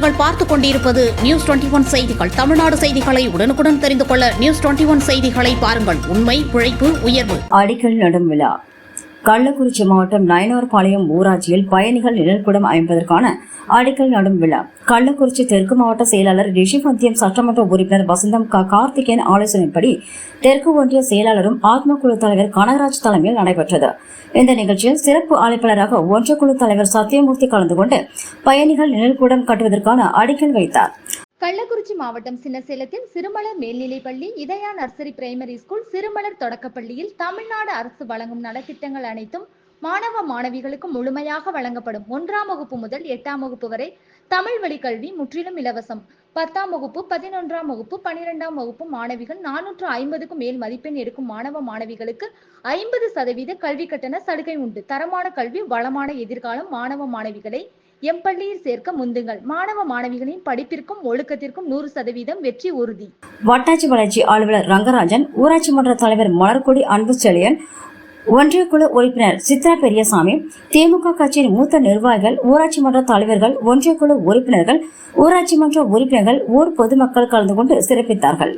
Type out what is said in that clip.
நீங்கள் பார்த்துக் கொண்டிருப்பது நியூஸ் 21 செய்திகள். தமிழ்நாடு செய்திகளை உடனுக்குடன் தெரிந்து கொள்ள நியூஸ் 21 செய்திகளை பாருங்கள். உண்மை, உழைப்பு, உயர்வு. அடிக்கல் நடும் விழா. கள்ளக்குறிச்சி மாவட்டம் நயனார்பாளையம் ஊராட்சியில் பயணிகள் நிழல்குடம் அமைப்பதற்கான அடிக்கல் நடும் விழா கள்ளக்குறிச்சி தெற்கு மாவட்ட செயலாளர் ரிஷிபந்தியம் சட்டமன்ற உறுப்பினர் வசந்தம் கார்த்திகேயன் ஆலோசனைப்படி தெற்கு ஒன்றிய செயலாளரும் ஆத்ம குழு தலைவர் கனகராஜ் தலைமையில் நடைபெற்றது. இந்த நிகழ்ச்சியில் சிறப்பு அழைப்பாளராக ஒன்றிய குழு தலைவர் சத்தியமூர்த்தி கலந்து கொண்டு பயணிகள் நிழல்குடம் கட்டுவதற்கான அடிக்கல் வைத்தார். கள்ளக்குறிச்சி மாவட்டம் சின்னசேலத்தில் சிறுமலர் மேல்நிலைப்பள்ளி, இதயா நர்சரி பிரைமரி ஸ்கூல், சிறுமலர் தொடக்கப்பள்ளியில் தமிழ்நாடு அரசு வழங்கும் நலத்திட்டங்கள் அனைத்தும் மாணவ மாணவிகளுக்கு முழுமையாக வழங்கப்படும். 1ஆம் வகுப்பு முதல் 8ஆம் வகுப்பு வரை தமிழ் வழி கல்வி முற்றிலும் இலவசம். 10ஆம் வகுப்பு, 11ஆம் வகுப்பு, 12ஆம் வகுப்பு மாணவிகள் 450க்கும் மேல் மதிப்பெண் எடுக்கும் மாணவ மாணவிகளுக்கு 50% கல்வி கட்டண சலுகை உண்டு. தரமான கல்வி, வளமான எதிர்காலம். மாணவ மாணவிகளை எம்பள்ளியில் சேர்க்க முந்துங்கள். மாணவ மாணவிகளின் படிப்பிற்கும் ஒழுக்கத்திற்கும் 100% வெற்றி உறுதி. வட்டாட்சி வளர்ச்சி அலுவலர் ரங்கராஜன், ஊராட்சி மன்ற தலைவர் மலர்கொடி அன்புச்செழியன், ஒன்றிய குழு உறுப்பினர் சித்ரா பெரியசாமி, திமுக கட்சியின் மூத்த நிர்வாகிகள், ஊராட்சி மன்ற தலைவர்கள், ஒன்றிய குழு உறுப்பினர்கள், ஊராட்சி மன்ற உறுப்பினர்கள், ஊர் பொதுமக்கள் கலந்து கொண்டு சிறப்பித்தார்கள்.